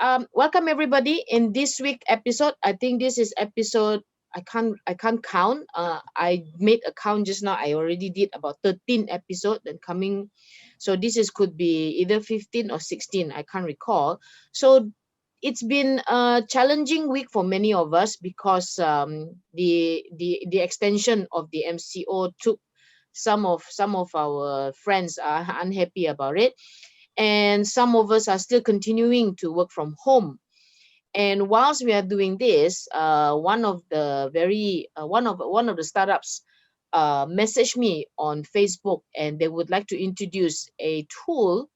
Welcome everybody in this week episode. I think this is episode. I can't count. I made a count just now. I already did about 13 episode and coming. So this is could be either 15 or 16. I can't recall. So it's been a challenging week for many of us because the extension of the MCO took some of our friends are unhappy about it, and some of us are still continuing to work from home. And whilst we are doing this, one of the one of the startups messaged me on Facebook, and they would like to introduce a tool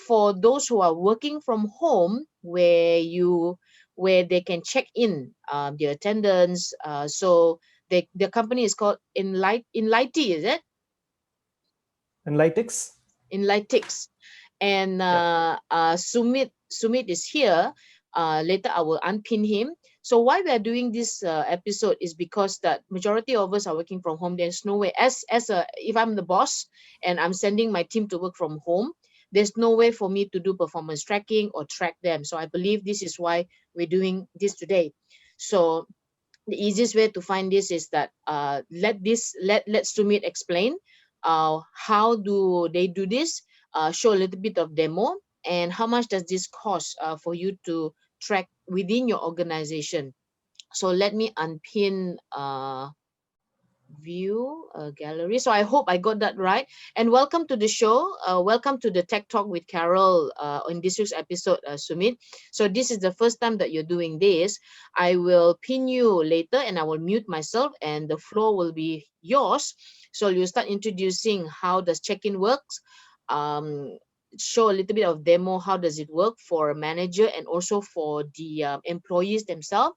for those who are working from home, where they can check in their attendance. So the company is called Enlighty, is it? Analytics. Enlightix. And Yeah. Sumit is here. Later I will unpin him. So why we are doing this episode is because that majority of us are working from home. There's no way, if I'm the boss and I'm sending my team to work from home, there's no way for me to do performance tracking or track them. So I believe this is why we're doing this today. So the easiest way to find this is that let Sumit explain how do they do this, show a little bit of demo, and how much does this cost for you to track within your organization. So let me unpin view gallery. So I hope I got that right. And welcome to the show. Welcome to the Tech Talk with Carol in this week's episode, Sumit. So this is the first time that you're doing this. I will pin you later and I will mute myself and the floor will be yours. So you start introducing how does check-in works. Um, Show a little bit of demo, how does it work for a manager and also for the employees themselves,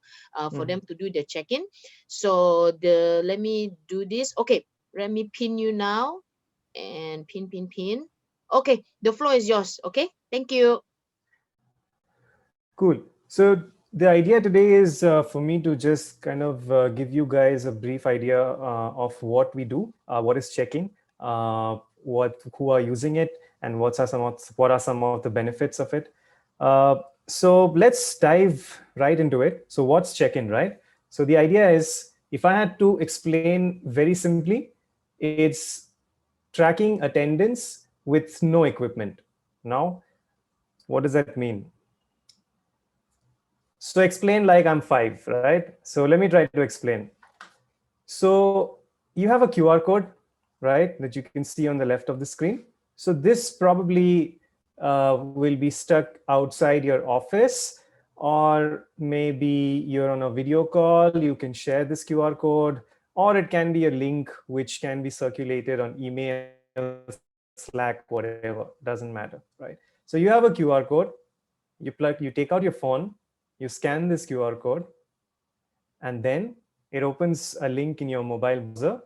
for them Mhm. to do the check-in. So let me do this. Okay, let me pin you now and pin. Okay, the floor is yours. Okay, thank you. Cool. So the idea today is for me to just kind of give you guys a brief idea of what we do, what is checking, who are using it, and what are some of the benefits of it. So let's dive right into it. So what's check-in, right? So the idea is, if I had to explain very simply, it's tracking attendance with no equipment. Now, what does that mean? So explain like I'm five, right? So let me try to explain. So you have a QR code, right, that you can see on the left of the screen. So this probably will be stuck outside your office, or maybe you're on a video call, you can share this QR code, or it can be a link which can be circulated on email, Slack, whatever, doesn't matter, right? So you have a QR code, you take out your phone, you scan this QR code, and then it opens a link in your mobile browser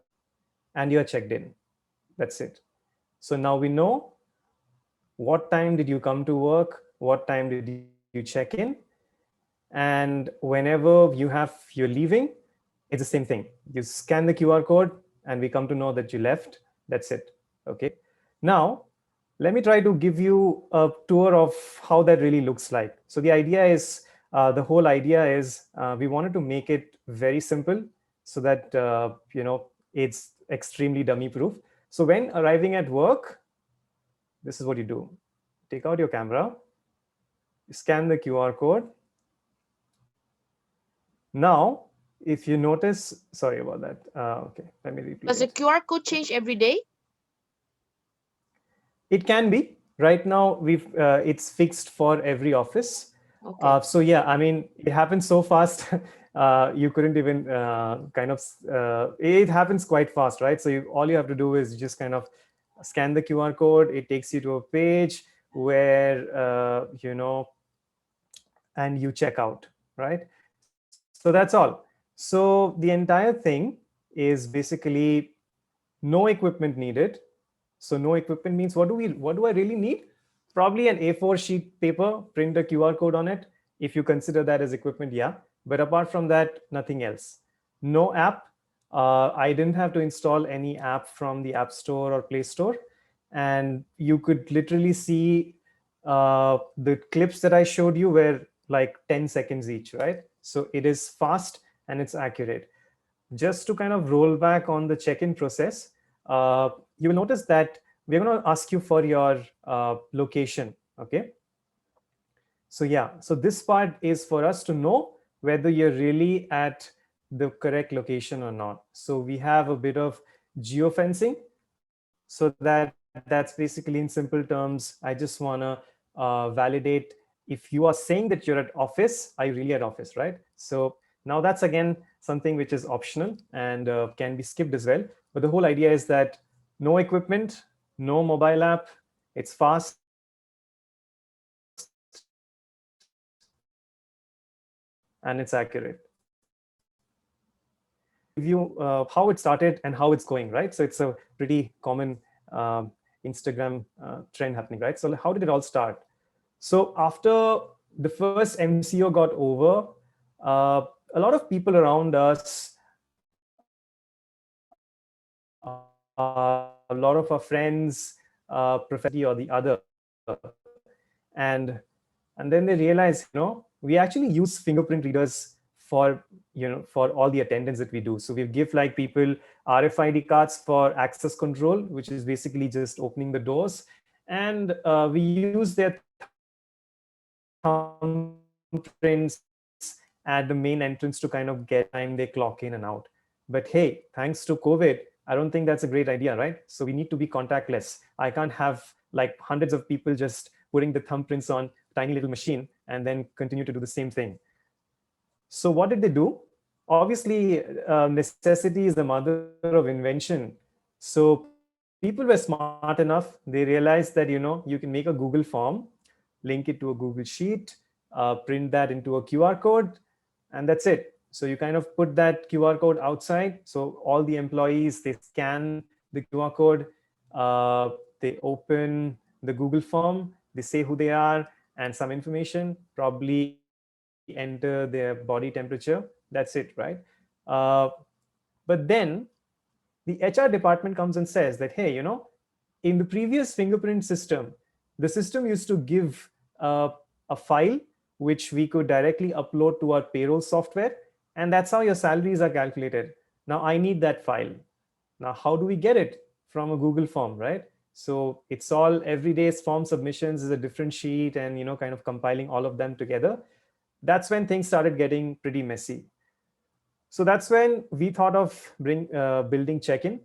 and you're checked in. That's it. So now we know what time did you come to work, what time did you check in, and whenever you're leaving, it's the same thing. You scan the QR code and we come to know that you left. That's it. Okay. Now, let me try to give you a tour of how that really looks like. So the whole idea is we wanted to make it very simple so that it's extremely dummy proof. So when arriving at work, this is what you do: take out your camera, you scan the QR code. Now, if you notice, sorry about that. Okay, let me replay Does the it. QR code change every day? It can be. Right now, it's fixed for every office. Okay. So yeah, I mean, it happens so fast. You couldn't even it happens quite fast, right? So all you have to do is just kind of scan the QR code. It takes you to a page where and you check out, right? So that's all. So the entire thing is basically no equipment needed. So no equipment means what do I really need? Probably an A4 sheet paper, print a QR code on it. If you consider that as equipment, yeah. But apart from that, nothing else. No app. I didn't have to install any app from the App Store or Play Store. And you could literally see the clips that I showed you where like 10 seconds each, right? So it is fast and it's accurate. Just to kind of roll back on the check-in process, you will notice that we're going to ask you for your location. Okay. So yeah, so this part is for us to know whether you're really at the correct location or not. So we have a bit of geofencing. So that's basically, in simple terms, I just want to validate if you are saying that you're at office, are you really at office, right? So now that's again something which is optional and can be skipped as well. But the whole idea is that no equipment, no mobile app, it's fast and it's accurate. So let me give you how it started and how it's going, right? So it's a pretty common Instagram trend happening, right? So how did it all start? So after the first MCO got over, a lot of people around us, a lot of our friends, professional professional or the other, and then they realize, we actually use fingerprint readers for all the attendance that we do. So we give like people RFID cards for access control, which is basically just opening the doors, and we use their thumbprints at the main entrance to kind of get time they clock in and out. But hey, thanks to COVID, I don't think that's a great idea, right? So we need to be contactless. I can't have like hundreds of people just putting the thumbprints on tiny little machine and then continue to do the same thing. So what did they do? Obviously, necessity is the mother of invention. So people were smart enough. They realized that you can make a Google form, link it to a Google Sheet, print that into a QR code, and that's it. So you kind of put that QR code outside. So all the employees, they scan the QR code, they open the Google form, they say who they are and some information, probably enter their body temperature. That's it, right? Uh, but then the HR department comes and says that, hey, in the previous fingerprint system, the system used to give a file which we could directly upload to our payroll software, and that's how your salaries are calculated. Now I need that file. Now how do we get it? From a Google form, right? So it's all every day's form submissions is a different sheet, and kind of compiling all of them together. That's when things started getting pretty messy. So that's when we thought of building check-in.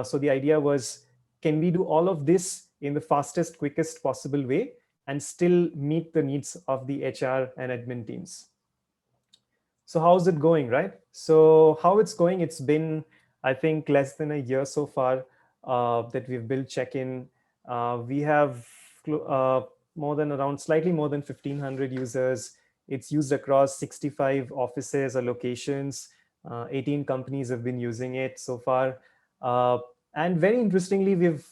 So the idea was, can we do all of this in the fastest, quickest possible way and still meet the needs of the HR and admin teams? So how's it going, right? So how it's going, it's been, I think, less than a year so far that we've built check-in. We have slightly more than 1,500 users. It's used across 65 offices or locations. 18 companies have been using it so far. And very interestingly, we've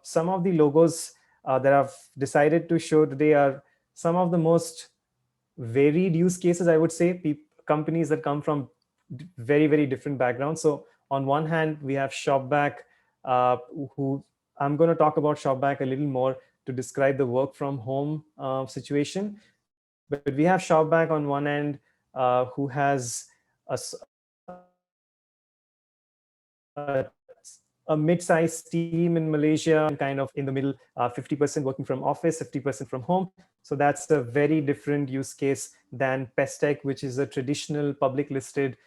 some of the logos that I've decided to show today are some of the most varied use cases, I would say. Companies that come from very, very different backgrounds. So on one hand, we have Shopback, who I'm going to talk about Shopback a little more to describe the work from home situation. But we have Shopback on one end, who has a mid-sized team in Malaysia, kind of in the middle, 50% working from office, 50% from home. So that's a very different use case than Pestec, which is a traditional public listed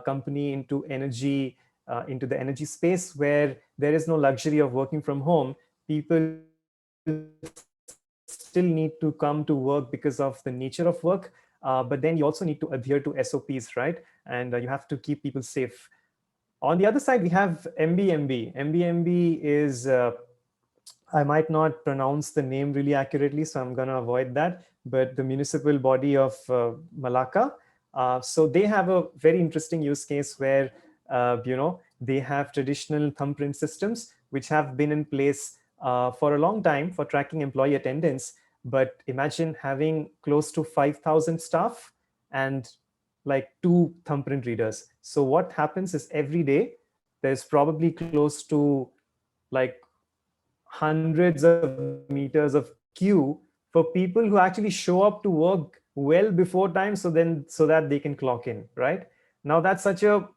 company into the energy space, where there is no luxury of working from home. People still need to come to work because of the nature of work. But then you also need to adhere to SOPs, right? And you have to keep people safe. On the other side, we have MBMB. MBMB is, I might not pronounce the name really accurately, so I'm going to avoid that. But the municipal body of Malacca. So they have a very interesting use case where, they have traditional thumbprint systems, which have been in place for a long time for tracking employee attendance. But imagine having close to 5,000 staff and like 2 thumbprint readers. So what happens is every day, there's probably close to like hundreds of meters of queue for people who actually show up to work well before time, so that they can clock in, right? Now that's such a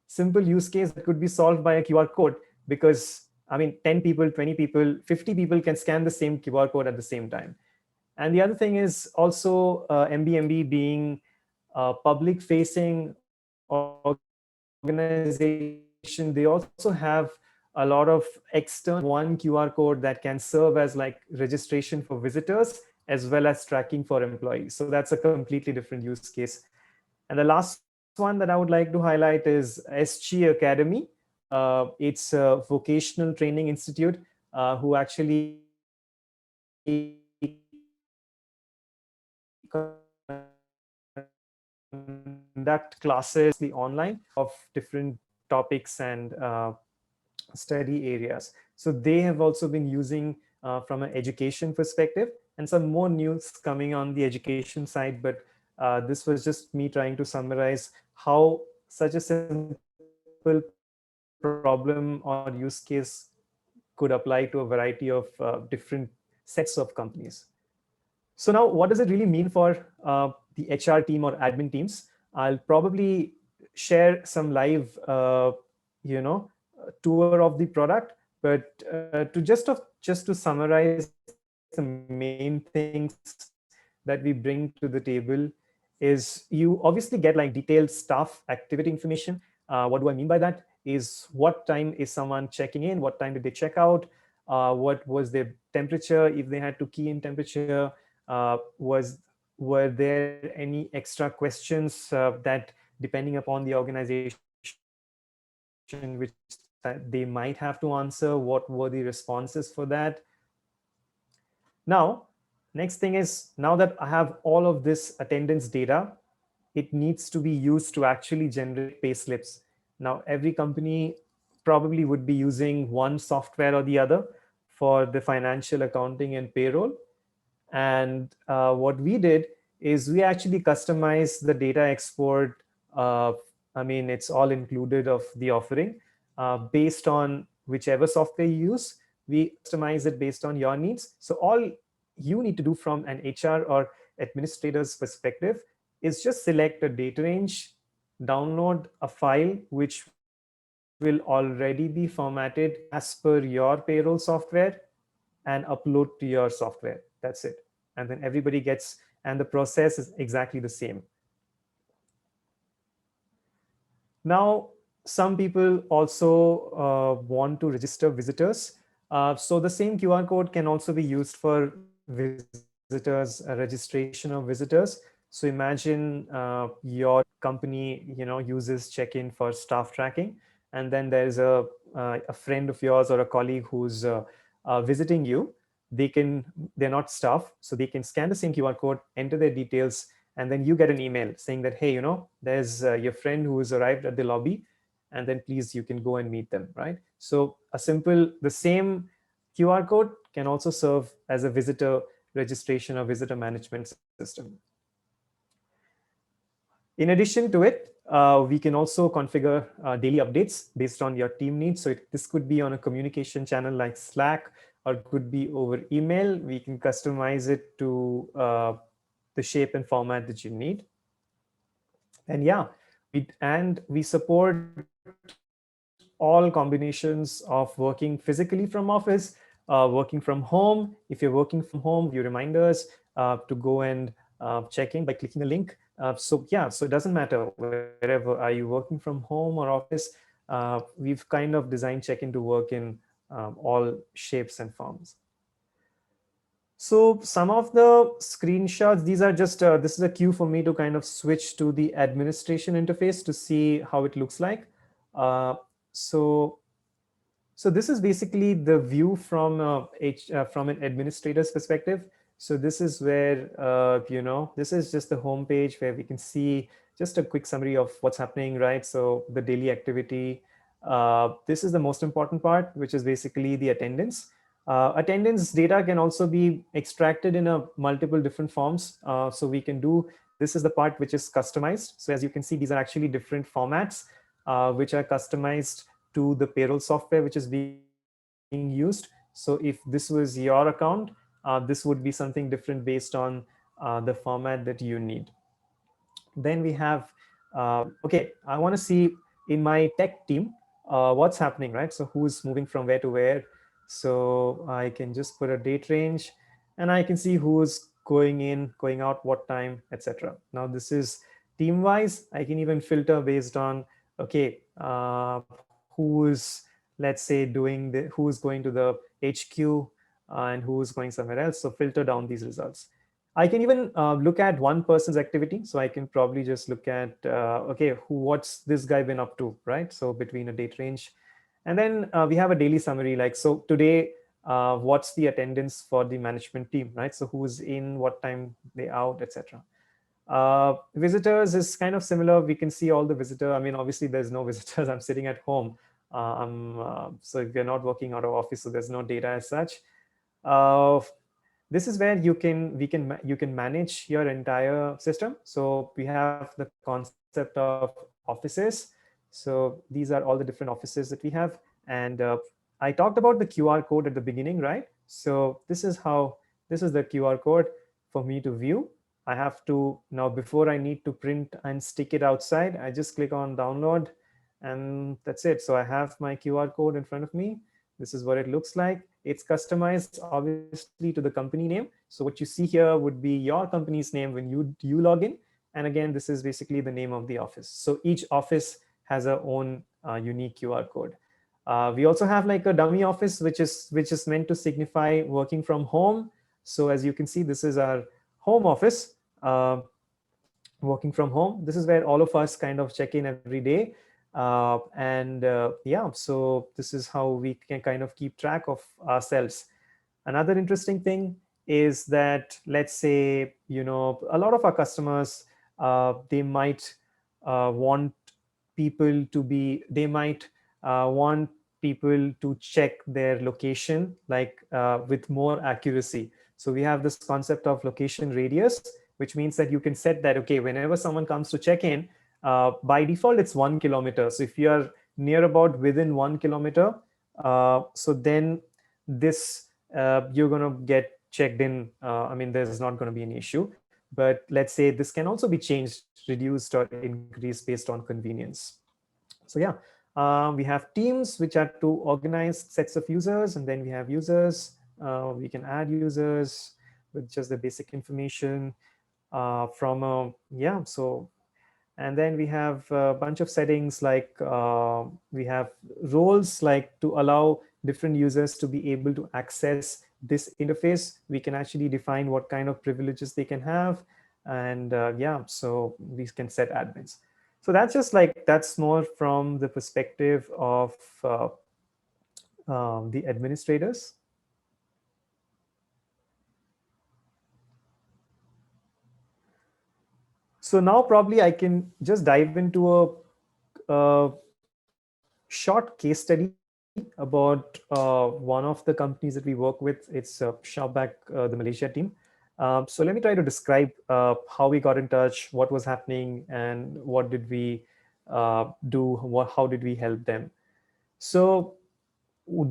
simple use case that could be solved by a QR code, because I mean 10 people, 20 people, 50 people can scan the same QR code at the same time. And the other thing is also MBMB being a public facing organization, they also have a lot of external one QR code that can serve as like registration for visitors as well as tracking for employees. So that's a completely different use case. And the last one that I would like to highlight is SG Academy. It's a vocational training institute who actually conduct classes mostly online of different topics and study areas. So they have also been using from an education perspective, and some more news coming on the education side. But this was just me trying to summarize how such a simple problem or use case could apply to a variety of different sets of companies. So now, what does it really mean for the HR team or admin teams? I'll probably share some live, tour of the product, but just to summarize the main things that we bring to the table is you obviously get like detailed staff activity information. What do I mean by that? Is what time is someone checking in? What time did they check out? What was their temperature if they had to key in temperature? Was Were there any extra questions that, depending upon the organization, which they might have to answer? What were the responses for that? Now, next thing is, now that I have all of this attendance data, it needs to be used to actually generate pay slips. Now, every company probably would be using one software or the other for the financial accounting and payroll. And what we did is we actually customized the data export. I mean, it's all included of the offering based on whichever software you use. We customize it based on your needs. So all you need to do from an HR or administrator's perspective is just select a data range, download a file which will already be formatted as per your payroll software, and upload to your software. That's it. And then everybody gets, and the process is exactly the same. Now, some people also want to register visitors. So the same QR code can also be used for registration of visitors. So imagine your company, uses check-in for staff tracking, and then there's a friend of yours or a colleague who's visiting you. They're not staff, so they can scan the same QR code, enter their details, and then you get an email saying that, hey, there's your friend who has arrived at the lobby, and then please, you can go and meet them, right? So the same QR code can also serve as a visitor registration or visitor management system. In addition to it, we can also configure daily updates based on your team needs. So this could be on a communication channel like Slack, or it could be over email. We can customize it to the shape and format that you need. And yeah, we support all combinations of working physically from office, working from home. If you're working from home, we give you reminders to go and check in by clicking a link. So yeah, so it doesn't matter wherever, are you working from home or office. We've kind of designed check-in to work in all shapes and forms. So some of the screenshots, these are just, this is a cue for me to kind of switch to the administration interface to see how it looks like. Uh, so, so this is basically the view from from an administrator's perspective. So this is where, this is just the home page where we can see just a quick summary of what's happening, right? So the daily activity. This is the most important part, which is basically the attendance. Attendance data can also be extracted in a multiple different forms. So we can do, this is the part which is customized. So as you can see, these are actually different formats which are customized to the payroll software which is being used. So if this was your account, this would be something different based on the format that you need. Then we have, okay, I want to see in my tech team what's happening, right? So who's moving from where to where. So I can just put a date range, and I can see who's going in, going out, what time, etc. Now this is team wise. I can even filter based on, okay, who's, let's say, who's going to the HQ, and who's going somewhere else. So filter down these results. I can even look at one person's activity. So I can probably just look at, okay, what's this guy been up to, right? So between a date range. And then we have a daily summary, like, so today, what's the attendance for the management team, right? So who's in, what time they out, etc. Visitors is kind of similar. We can see all the visitor. I mean, obviously there's no visitors. I'm sitting at home. So if you're not working out of office, so there's no data as such. Uh, this is where you can manage your entire system. So we have the concept of offices. So these are all the different offices that we have. And I talked about the QR code at the beginning, right? So this is the QR code for me to view. I have to now, before I need to print and stick it outside, I just click on download, and that's it. So I have my QR code in front of me. This is what it looks like. It's customized obviously to the company name. So what you see here would be your company's name when you log in. And again, this is basically the name of the office. So each office has a own unique QR code. We also have like a dummy office, which is meant to signify working from home. So as you can see, this is our home office. Working from home. This is where all of us kind of check in every day. And yeah, so this is how we can kind of keep track of ourselves. Another interesting thing is that, let's say, a lot of our customers, they might want they might want people to check their location, like with more accuracy. So we have this concept of location radius, which means that you can set that, okay, whenever someone comes to check in, by default, it's 1 kilometer. So if you are near about within 1 kilometer, so then this you're going to get checked in. I mean, there's not going to be an issue. But let's say this can also be changed, reduced, or increased based on convenience. So yeah, we have teams which are to organize sets of users, and then we have users. We can add users with just the basic information from yeah. So and then we have a bunch of settings, like we have roles, like to allow different users to be able to access this interface. We can actually define what kind of privileges they can have. And yeah, so we can set admins. So that's just like, that's more from the perspective of the administrators. So now probably I can just dive into a short case study about one of the companies that we work with. It's Shopback, the Malaysia team. So let me try to describe how we got in touch, what was happening, and what did we do, how did we help them. So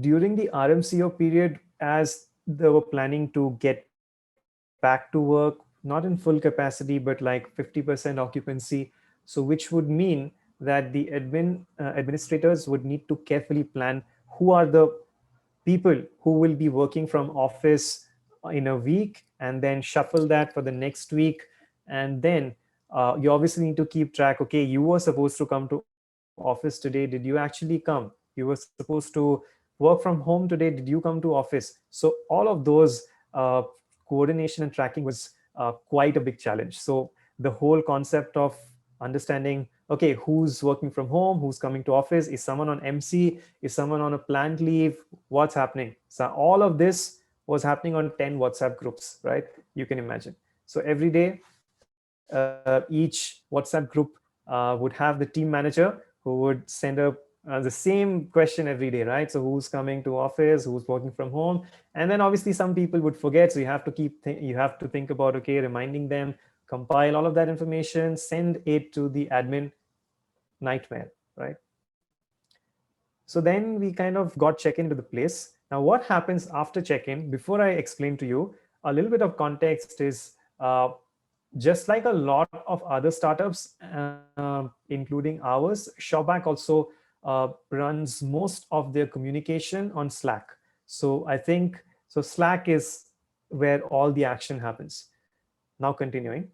during the RMCO period, as they were planning to get back to work, not in full capacity, but like 50% occupancy. So which would mean that the administrators would need to carefully plan who are the people who will be working from office in a week, and then shuffle that for the next week. And then you obviously need to keep track, okay, you were supposed to come to office today, did you actually come? You were supposed to work from home today, did you come to office? So all of those coordination and tracking was quite a big challenge. So the whole concept of understanding, okay, who's working from home, who's coming to office, is someone on MC, is someone on a planned leave, what's happening? So all of this was happening on 10 WhatsApp groups, right? You can imagine. So every day, each WhatsApp group would have the team manager who would send the same question every day, right? So who's coming to office, who's working from home? And then obviously some people would forget. So you have to you have to think about, okay, reminding them, compile all of that information, send it to the admin. Nightmare, right? So then we kind of got check-in into the place. Now what happens after check-in, before I explain to you, a little bit of context is Uh, just like a lot of other startups, including ours, Shopback also runs most of their communication on Slack. So I think so. Slack is where all the action happens. Now continuing.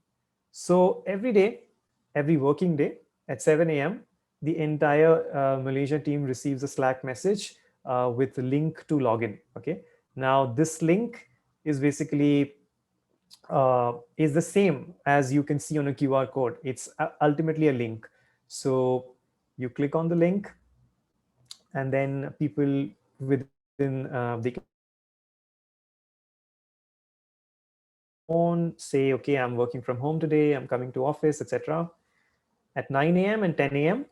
So every day, every working day at 7 a.m., the entire Malaysia team receives a Slack message with a link to login. Okay. Now this link is basically is the same as you can see on a QR code. It's ultimately a link. So you click on the link, and then people within they can phone say, okay, I'm working from home today, I'm coming to office, etc. At 9 a.m. and 10 a.m.,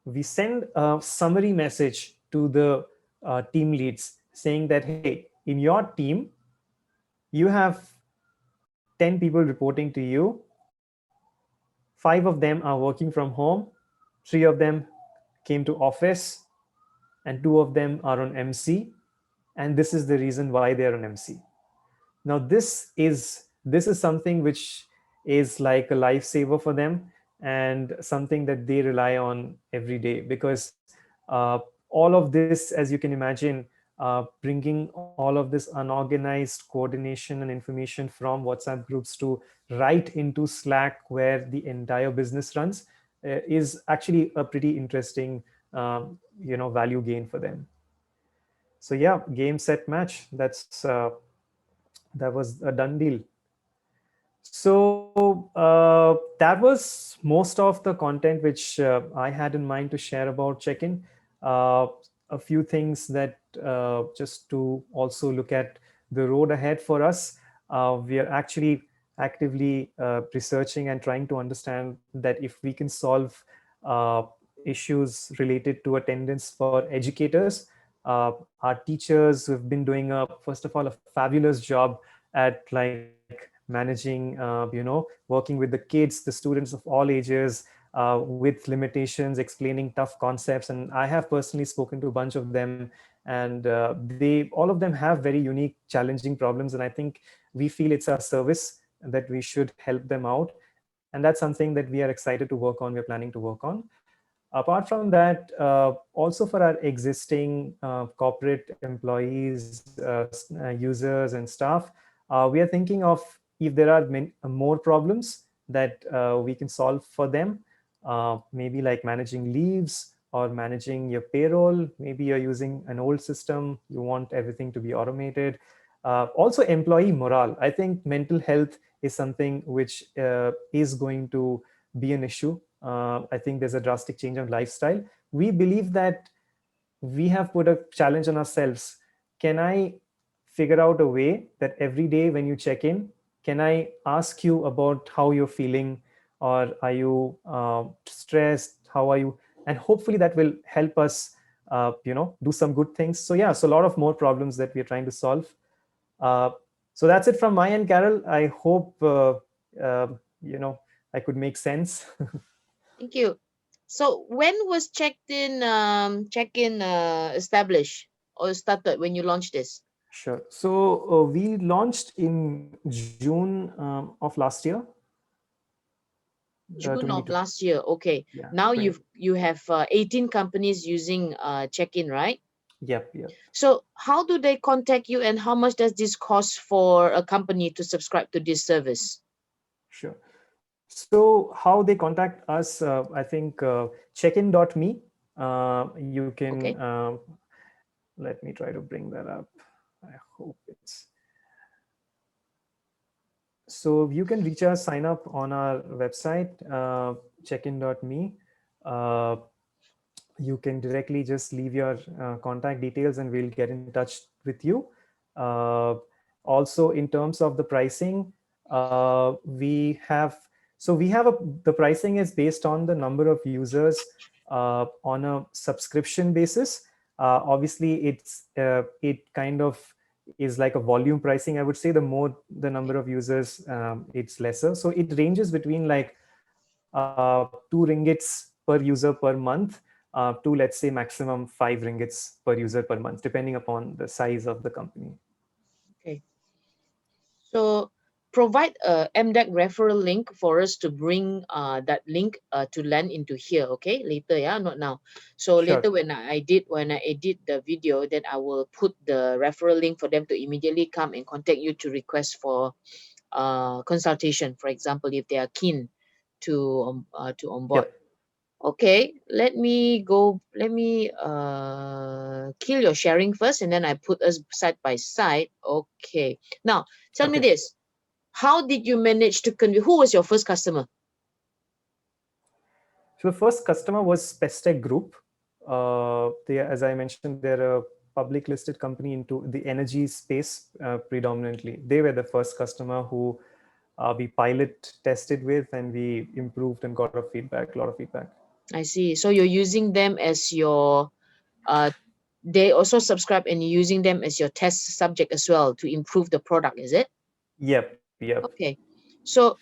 we send a summary message to the team leads saying that, hey, in your team, you have 10 people reporting to you. 5 of them are working from home. 3 of them came to office, and 2 of them are on MC. And this is the reason why they're on MC. Now this is something which is like a lifesaver for them, and something that they rely on every day, because all of this, as you can imagine, bringing all of this unorganized coordination and information from WhatsApp groups to right into Slack, where the entire business runs, is actually a pretty interesting value gain for them. So yeah, game set match. That was a done deal. So that was most of the content which I had in mind to share about check-in. Uh, a few things that just to also look at the road ahead for us. We are actually actively researching and trying to understand that if we can solve uh, issues related to attendance for educators. Our teachers have been doing first of all, a fabulous job at like managing, working with the kids, the students of all ages, with limitations, explaining tough concepts. And I have personally spoken to a bunch of them, and they all of them have very unique, challenging problems. And I think we feel it's our service that we should help them out, and that's something that we are excited to work on. We're planning to work on. Apart from that, also for our existing corporate employees, users, and staff, we are thinking of if there are more problems that we can solve for them, maybe like managing leaves or managing your payroll. Maybe you're using an old system, you want everything to be automated. Also, employee morale. I think mental health is something which is going to be an issue. I think there's a drastic change on lifestyle. We believe that we have put a challenge on ourselves. Can I figure out a way that every day when you check in, can I ask you about how you're feeling, or are you stressed? How are you? And hopefully that will help us, do some good things. So yeah, so a lot of more problems that we're trying to solve. Uh, so that's it from my end, Carol. I hope uh, you know I could make sense. Thank you. So when was check-in established or started when you launched this? Sure. So we launched in June of last year, June of 2022. last year. Okay. Yeah, Now 20. you have 18 companies using check-in, right? Yep, yep. So how do they contact you, and how much does this cost for a company to subscribe to this service? Sure. So how they contact us, I think checkin.me. You can, Okay. let me try to bring that up. I hope it's, so you can reach us, sign up on our website, checkin.me. Uh, you can directly just leave your contact details, and we'll get in touch with you. Uh, Also, in terms of the pricing, we have so we have a the pricing is based on the number of users on a subscription basis. Obviously, it kind of is like a volume pricing. I would say the more the number of users, it's lesser. So it ranges between like 2 ringgits per user per month, to, let's say, maximum 5 ringgits per user per month, depending upon the size of the company. Okay. So provide a MDEC referral link for us to bring that link to land into here, okay? Later, yeah, not now. So Sure. later when I edit the video, then I will put the referral link for them to immediately come and contact you to request for consultation, for example, if they are keen to onboard. Yep. Okay, let me kill your sharing first, and then I put us side by side. Okay, now tell me Okay. this: how did you manage to convey? Who was your first customer? So the first customer was Pestec Group. As I mentioned, they're a public listed company into the energy space predominantly. They were the first customer who we pilot tested with, and we improved and got a lot of feedback. I see. So you're using them as your they also subscribe and you're using them as your test subject as well to improve the product, is it? Yep, yep. Okay. So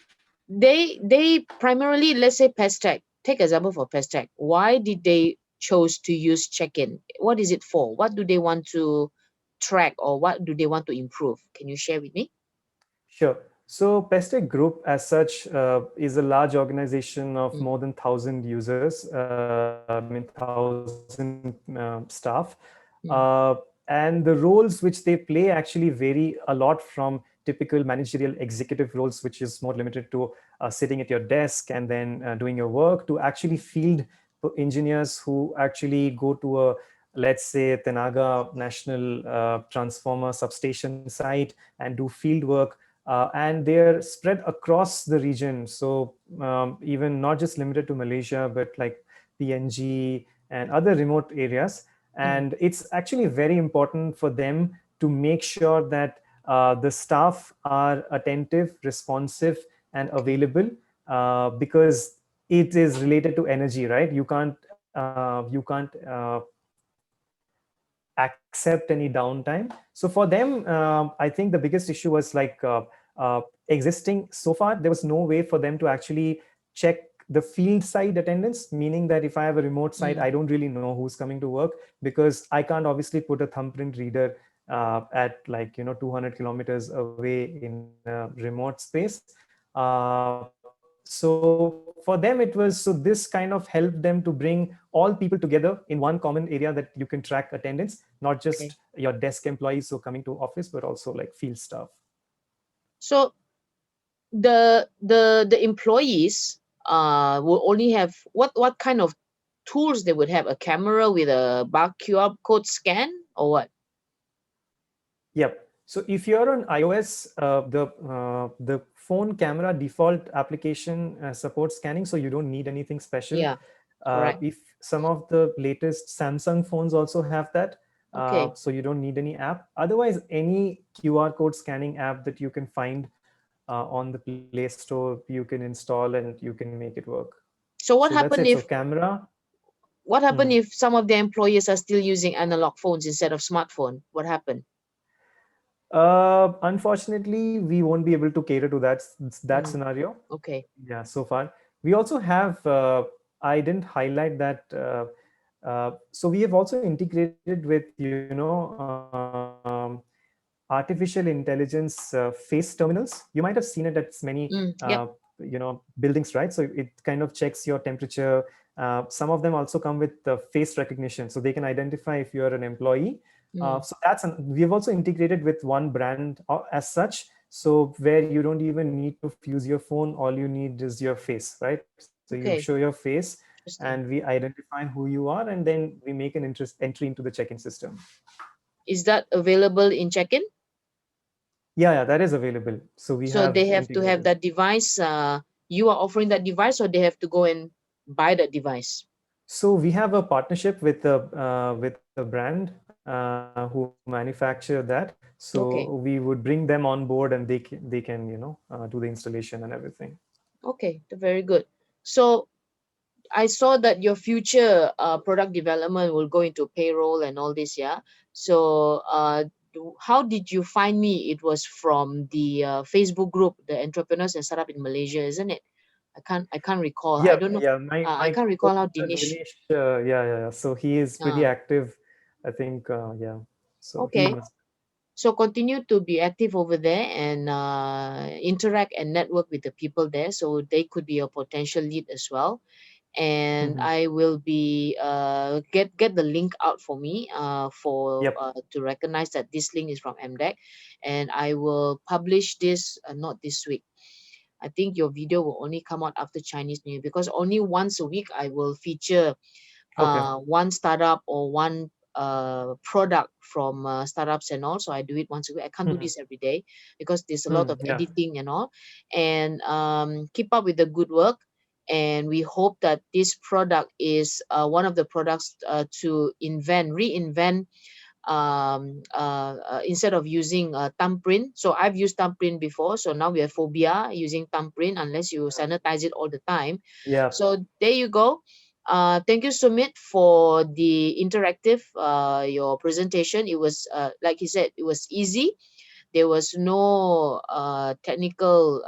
they primarily, let's say Pestech. Take example for Pestech. Why did they chose to use check-in? What is it for? What do they want to track or what do they want to improve? Can you share with me? Sure. So Pestec Group, as such, is a large organization of Mm, more than 1,000 users, 1,000 staff. mm, And the roles which they play actually vary a lot from typical managerial executive roles, which is more limited to sitting at your desk and then doing your work, to actually field engineers who actually go to a, let's say, Tenaga National Transformer Substation site and do field work. And they're spread across the region. So even not just limited to Malaysia, but like PNG and other remote areas. mm. And it's actually very important for them to make sure that the staff are attentive, responsive, and Okay. available, because it is related to energy, right? You can't accept any downtime. So for them, I think the biggest issue was like existing so far, there was no way for them to actually check the field side attendance, meaning that if I have a remote site, Mm, I don't really know who's coming to work, because I can't obviously put a thumbprint reader at, like, 200 kilometers away in a remote space. So for them it was, so this kind of helped them to bring all people together in one common area that you can track attendance, not just your desk okay. employees who are coming to office, but also like field staff. So the employees will only have what kind of tools they would have? A camera with a bar QR code scan or what? Yep. So if you're on iOS, the phone camera default application supports scanning, so you don't need anything special. Yeah, correct. If some of the latest Samsung phones also have that, Okay. so you don't need any app. Otherwise, any QR code scanning app that you can find on the Play Store, you can install and you can make it work. So So that's it. So camera. what Hmm. happened if some of the employees are still using analog phones instead of smartphone? What happened? Unfortunately, we won't be able to cater to that Mm, scenario. okay. Yeah, so far. We also have, I didn't highlight that. So we have also integrated with, artificial intelligence face terminals. You might have seen it at many, Yep. buildings, right? So it kind of checks your temperature. Some of them also come with face recognition, so they can identify if you're an employee. Mm, We have also integrated with one brand as such, so where you don't even need to fuse your phone, all you need is your face, right? So you show your okay. face, and we Interesting. identify who you are, and then we make an entry into the check-in system. Is that available in check-in? Yeah, that is available. So we So have they have to have integrated. that device. You are offering that device, or they have to go and buy that device. So we have a partnership with a brand who manufacture that. So we Okay. would bring them on board, and they can do the installation and everything. Okay. Very good. So I saw that your future product development will go into payroll and all this, yeah. So how did you find me? It was from the Facebook group, the Entrepreneurs and Startup in Malaysia, isn't it? I can't recall. I Yeah, don't know. yeah. My I can't recall how co-founder Dinesh. Dinesh, yeah, yeah, yeah. So he is pretty Uh, active, I think. Yeah. So he okay. must. So continue to be active over there and interact and network with the people there, so they could be a potential lead as well. And Mhm. I will be get the link out for me for Yep. to recognize that this link is from MDEC, and I will publish this not this week. I think your video will only come out after Chinese New Year, because only once a week I will feature Okay. one startup or one product from startups and all. So I do it once a week. I can't do Mhm. this every day because there's a lot of Yeah. editing and all. And keep up with the good work. And we hope that this product is one of the products to reinvent instead of using thumbprint. So I've used thumbprint before, so now we have phobia using thumbprint unless you sanitize it all the time. Yeah. So there you go. Thank you, Sumit, for the interactive your presentation. It was like he said, it was easy. There was no technical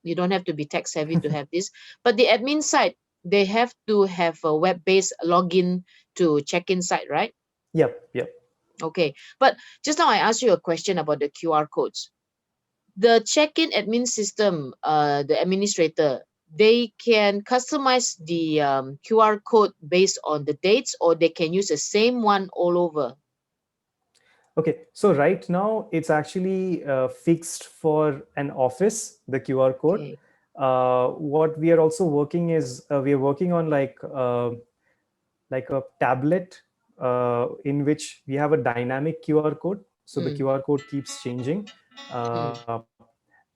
you don't have to be tech savvy to have this, but the admin side, they have to have a web-based login to check-in site, right? Yep. Yep. Okay, but just now I asked you a question about the QR codes. The check-in admin system, the administrator, they can customize the QR code based on the dates, or they can use the same one all over. Okay, so right now it's actually fixed for an office, the QR code. Okay. What we are also working is we are working on like a tablet in which we have a dynamic QR code. So the Mm, QR code keeps changing. mm,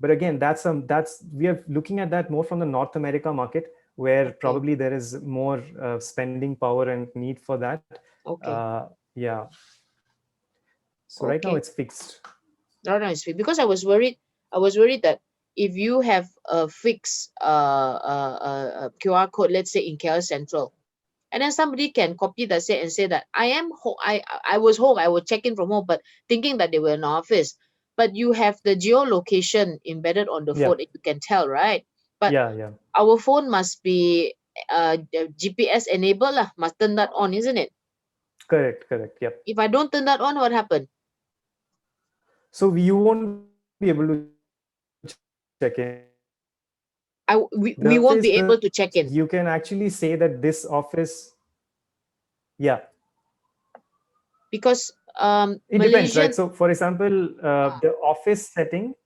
But again, that's we are looking at that more from the North America market, where okay. probably there is more spending power and need for that. Okay. Yeah. So right now Okay. it's fixed. No, no, it's because I was worried that if you have a fixed QR code, let's say in KL Central, and then somebody can copy that say and say that I was home, I was checking from home, but thinking that they were in office. But you have the geolocation embedded on the Yeah. phone, you can tell, right? But Yeah. Yeah. our phone must be GPS enabled lah, must turn that on, isn't it? Correct. Correct. Yep. If I don't turn that on, what happened? So you won't be able to check in. We The won't be able to office, check you in can actually say that this office, yeah, because it depends, right? Malaysian. So for example, Ah, the office setting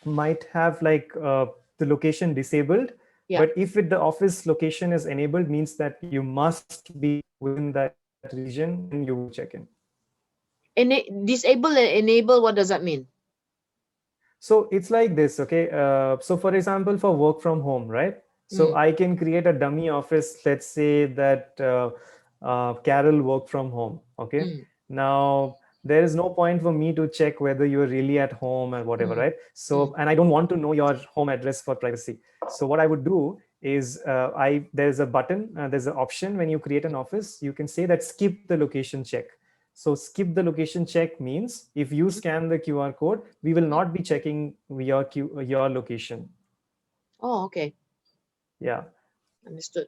might have the location disabled, yeah. but if the office location is enabled, means that you must be within that region, then you will check in. Disable and enable, what does that mean? So it's like this, okay? So for example, for work from home, right? So Mm, I can create a dummy office. Let's say that Carol work from home, okay? mm, Now there is no point for me to check whether you're really at home or whatever, mm, right? mm. So, and I don't want to know your home address for privacy. So what I would do is there's a button, there's an option when you create an office, you can say that skip the location check. So skip the location check means if you scan the QR code, we will not be checking your location. Oh, okay. Yeah. Understood.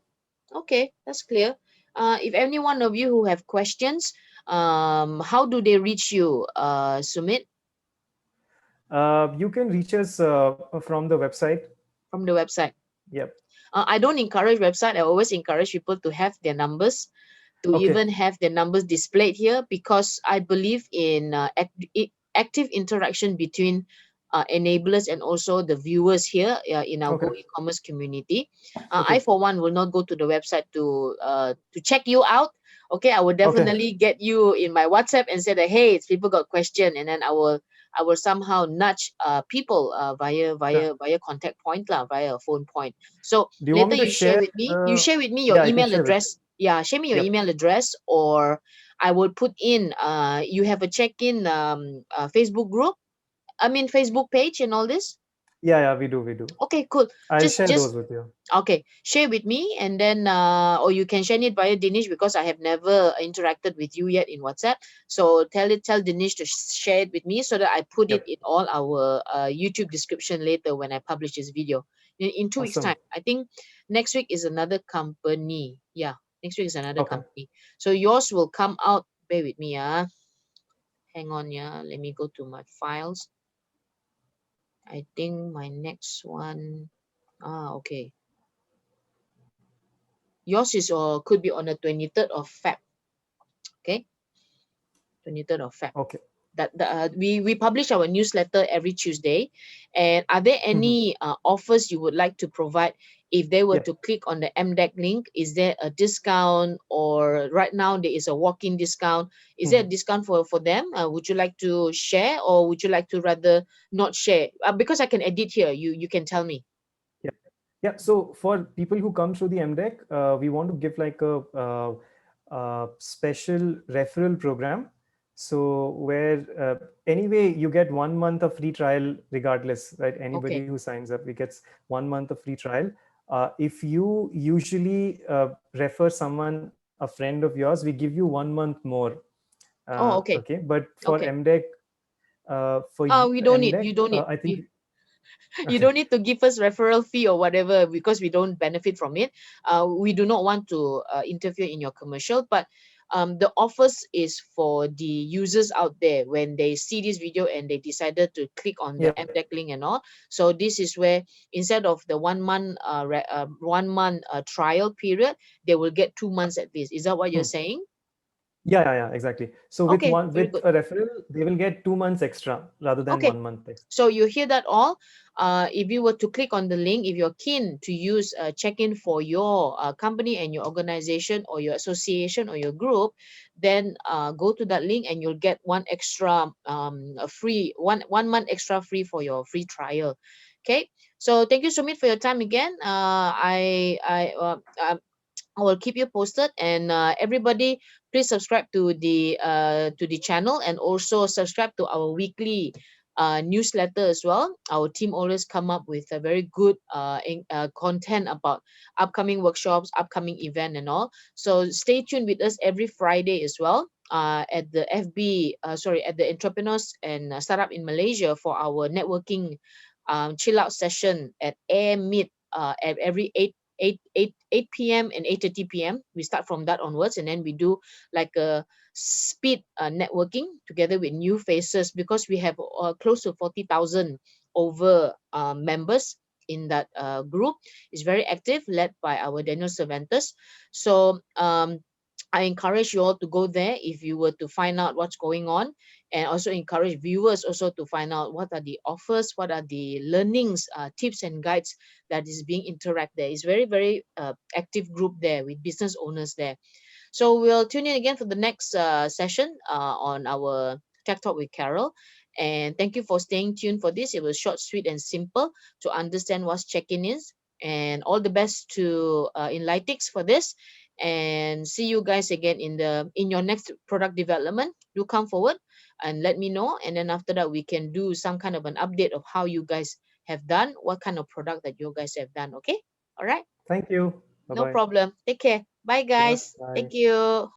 Okay, that's clear. If any one of you who have questions, how do they reach you, Sumit? You can reach us from the website. From the website. Yep. I don't encourage website. I always encourage people to have their numbers, to Okay. even have their numbers displayed here, because I believe in active interaction between enablers and also the viewers here in our Okay. Go e-commerce community. I, Okay. for one, will not go to the website to check you out. Okay, I will Okay. definitely get you in my WhatsApp and say that, hey, it's people got question, and then I will somehow nudge people via Sure. via via contact point lah, via a phone point. So Do you want later me to you share share? with me. You share with me your Yeah, I can email share with. address. Yeah, share me your Yep. email address, or I will put in. You have a check-in Facebook group. I mean Facebook page and all this. Yeah, yeah, we do. We do. Okay, cool. I'll Just share just those with you. Okay, share with me, and then or you can share it via Dinesh, because I have never interacted with you yet in WhatsApp. So tell Dinesh to share it with me so that I put it Yep. in all our YouTube description later when I publish this video. In 2 weeks Awesome. time, I think next week is another company. Yeah, next week is another Okay. company. So yours will come out. Bear with me, Hang on, yeah. Let me go to my files. I think my next one. Okay. Yours is or could be on the 23rd of Feb. Okay, 23rd of Feb. Okay. We publish our newsletter every Tuesday. And are there Mhm. any offers you would like to provide if they were Yeah. to click on the MDEC link? Is there a discount, or right now there is a walk-in discount? Is there a Mhm. discount for them? Would you like to share, or would you like to rather not share? Because I can edit here. You can tell me. Yeah. Yeah. So for people who come through the MDEC, we want to give like a special referral program. So where anyway you get 1 month of free trial regardless, right? Anybody Okay. who signs up, we gets 1 month of free trial. If you usually refer someone, a friend of yours, we give you 1 month more. Oh, okay. Okay, but for Okay. MDEC, We don't need. MDEC, You don't need. I think You okay. don't need to give us referral fee or whatever because we don't benefit from it. We do not want to interfere in your commercial, but the offers is for the users out there when they see this video and they decided to click on the Yeah. MDEC link and all. So this is where instead of the 1 month 1 month trial period, they will get 2 months at least. Is that what you're Hmm. saying? Yeah, exactly. So with Okay, one very with good. a referral, they will get 2 months extra rather than Okay. 1 month extra. So you hear that all. If you were to click on the link, if you're keen to use check-in for your company and your organization or your association or your group, then go to that link and you'll get one extra a free 1 month extra free for your free trial. Okay. So thank you so much for your time again. I will keep you posted, and everybody, please subscribe to the channel and also subscribe to our weekly newsletter as well. Our team always come up with a very good content about upcoming workshops, upcoming event, and all. So stay tuned with us every Friday as well. At the at the Entrepreneurs and Startup in Malaysia for our networking chill out session at Air Meet at every 8 p.m. and 8:30 p.m. We start from that onwards, and then we do like a speed networking together with new faces because we have close to 40,000 over members in that group. It's very active, led by our Daniel Cervantes. So I encourage you all to go there if you were to find out what's going on, and also encourage viewers also to find out what are the offers, what are the learnings, tips and guides that is being interact there. It's very active group there with business owners there. So we'll tune in again for the next session on our Tech Talk with Carol. And thank you for staying tuned for this. It was short, sweet, and simple to understand what check-in is. And all the best to Enlightix for this. And see you guys again in your next product development. Do come forward and let me know. And then after that, we can do some kind of an update of how you guys have done, what kind of product that you guys have done. Okay. All right. Thank you. Bye No bye. problem. Take care. Bye, Yeah. guys. Thank Bye. you.